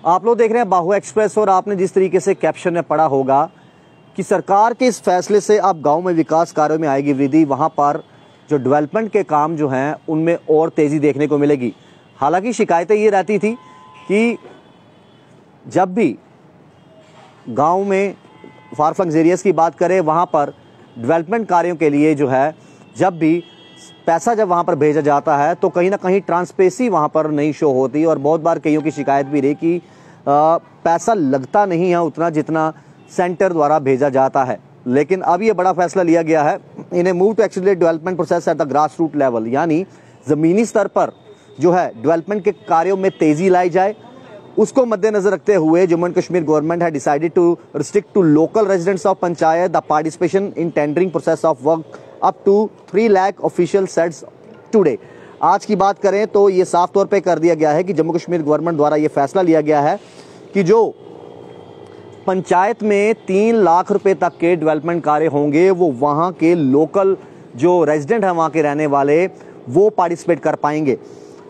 आप लोग देख रहे हैं बाहु एक्सप्रेस और आपने जिस तरीके से कैप्शन में पढ़ा होगा कि सरकार के इस फैसले से अब गांव में विकास कार्यों में आएगी वृद्धि, वहां पर जो डेवलपमेंट के काम जो हैं उनमें और तेजी देखने को मिलेगी। हालांकि शिकायतें ये रहती थी कि जब भी गांव में फार फ्लंग एरियाज की बात करें वहां पर डेवलपमेंट कार्यों के लिए जो है जब भी पैसा जब वहां पर भेजा जाता है तो कहीं ना कहीं ट्रांसपेरेंसी वहां पर नहीं शो होती और बहुत बार कईयों की शिकायत भी रही कि पैसा लगता नहीं है उतना जितना सेंटर द्वारा भेजा जाता है। लेकिन अब ये बड़ा फैसला लिया गया है, इन्हें move to accelerate development process at the grass root level, यानी जमीनी स्तर पर जो है डेवलपमेंट के कार्यों में तेजी लाई जाए। उसको मद्देनजर रखते हुए जम्मू एंड कश्मीर गवर्नमेंट है decided to restrict to local residents of panchayat the participation in tendering process of work up to 3 lakh official sets today. आज की बात करें तो ये साफ तौर पे कर दिया गया है कि जम्मू कश्मीर गवर्नमेंट द्वारा ये फैसला लिया गया है कि जो पंचायत में 3 लाख रुपए तक के डेवलपमेंट कार्य होंगे वो वहां के लोकल जो रेजिडेंट हैं वहां के रहने वाले वो पार्टिसिपेट कर पाएंगे।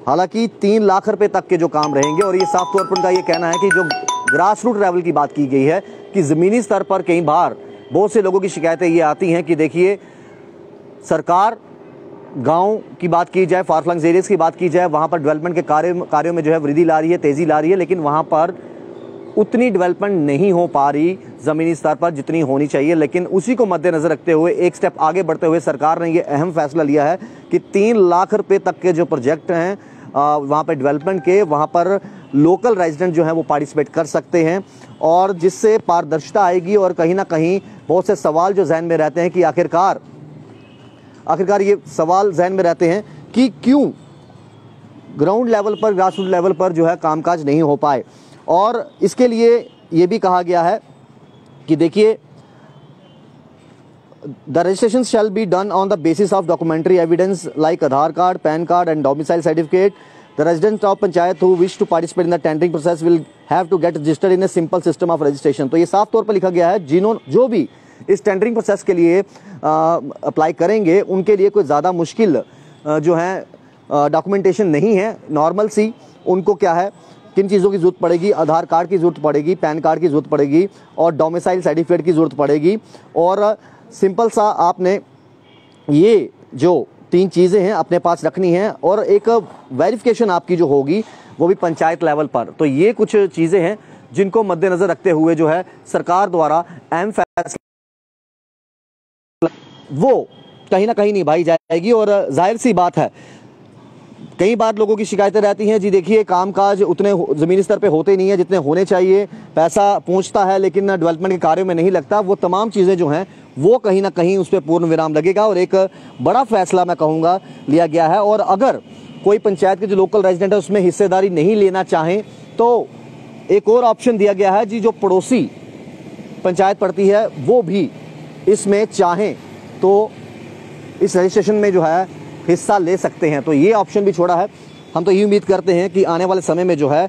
हालांकि 3 लाख रुपए तक के जो काम रहेंगे और ये साफ तौर पर उनका ये कहना है कि जो ग्रास रूट लेवल की बात की गई है कि जमीनी स्तर पर कई बार बहुत से लोगों की शिकायतें ये आती हैं कि देखिए सरकार गांव की बात की जाए, फार फ्लंग एरियाज की बात की जाए, वहां पर डेवलपमेंट के कार्यों में जो है वृद्धि ला रही है, तेजी ला रही है, लेकिन वहां पर उतनी डेवलपमेंट नहीं हो पा रही जमीनी स्तर पर जितनी होनी चाहिए। लेकिन उसी को मद्देनजर रखते हुए एक स्टेप आगे बढ़ते हुए सरकार ने ये अहम फैसला लिया है कि 3 लाख रुपए तक के जो प्रोजेक्ट हैं वहाँ पर डेवलपमेंट के, वहाँ पर लोकल रेजिडेंट जो हैं वो पार्टिसिपेट कर सकते हैं और जिससे पारदर्शिता आएगी। और कहीं ना कहीं बहुत से सवाल जो जहन में रहते हैं कि आखिरकार ये सवाल जहन में रहते हैं कि क्यों ग्राउंड लेवल पर, ग्रास रूट लेवल पर जो है कामकाज नहीं हो पाए। और इसके लिए ये भी कहा गया है कि देखिए the registration shall be done on the basis of documentary evidence like Aadhaar card, PAN card and domicile certificate. The resident of panchayat who wish to participate in the tendering process will have to get registered in a simple system of registration. तो ये साफ तौर पर लिखा गया है जो भी इस टेंडरिंग प्रोसेस के लिए अप्लाई करेंगे उनके लिए कोई ज़्यादा मुश्किल जो है डॉक्यूमेंटेशन नहीं है, नॉर्मल सी उनको क्या है किन चीज़ों की जरूरत पड़ेगी, आधार कार्ड की जरूरत पड़ेगी, पैन कार्ड की जरूरत पड़ेगी और डोमिसाइल सर्टिफिकेट की जरूरत पड़ेगी। और सिंपल सा आपने ये जो 3 चीज़ें हैं अपने पास रखनी हैं और एक वेरिफिकेशन आपकी जो होगी वो भी पंचायत लेवल पर। तो ये कुछ चीज़ें हैं जिनको मद्देनजर रखते हुए जो है सरकार द्वारा अहम फैसला वो कहीं ना कहीं निभाई जाएगी। और जाहिर सी बात है कई बार लोगों की शिकायतें रहती हैं जी देखिए कामकाज उतने ज़मीनी स्तर पे होते नहीं है जितने होने चाहिए, पैसा पहुंचता है लेकिन डेवलपमेंट के कार्यों में नहीं लगता। वो तमाम चीज़ें जो हैं वो कहीं ना कहीं उस पर पूर्ण विराम लगेगा और एक बड़ा फैसला मैं कहूँगा लिया गया है। और अगर कोई पंचायत के जो लोकल रेजिडेंट है उसमें हिस्सेदारी नहीं लेना चाहें तो एक और ऑप्शन दिया गया है जी, जो पड़ोसी पंचायत पड़ती है वो भी इसमें चाहें तो इस रजिस्ट्रेशन में जो है हिस्सा ले सकते हैं। तो ये ऑप्शन भी छोड़ा है। हम तो ये उम्मीद करते हैं कि आने वाले समय में जो है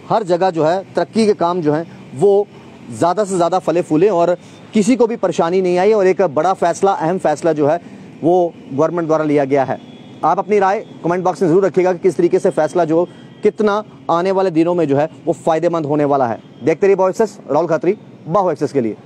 हर जगह जो है तरक्की के काम जो हैं वो ज़्यादा से ज़्यादा फले फूले और किसी को भी परेशानी नहीं आई और एक बड़ा फैसला, अहम फैसला जो है वो गवर्नमेंट द्वारा लिया गया है। आप अपनी राय कमेंट बॉक्स में ज़रूर रखिएगा कि किस तरीके से फैसला जो कितना आने वाले दिनों में जो है वो फ़ायदेमंद होने वाला है। देखते रहिए बाहु एक्सेस, राहुल खत्री, बाहु एक्सेस के लिए।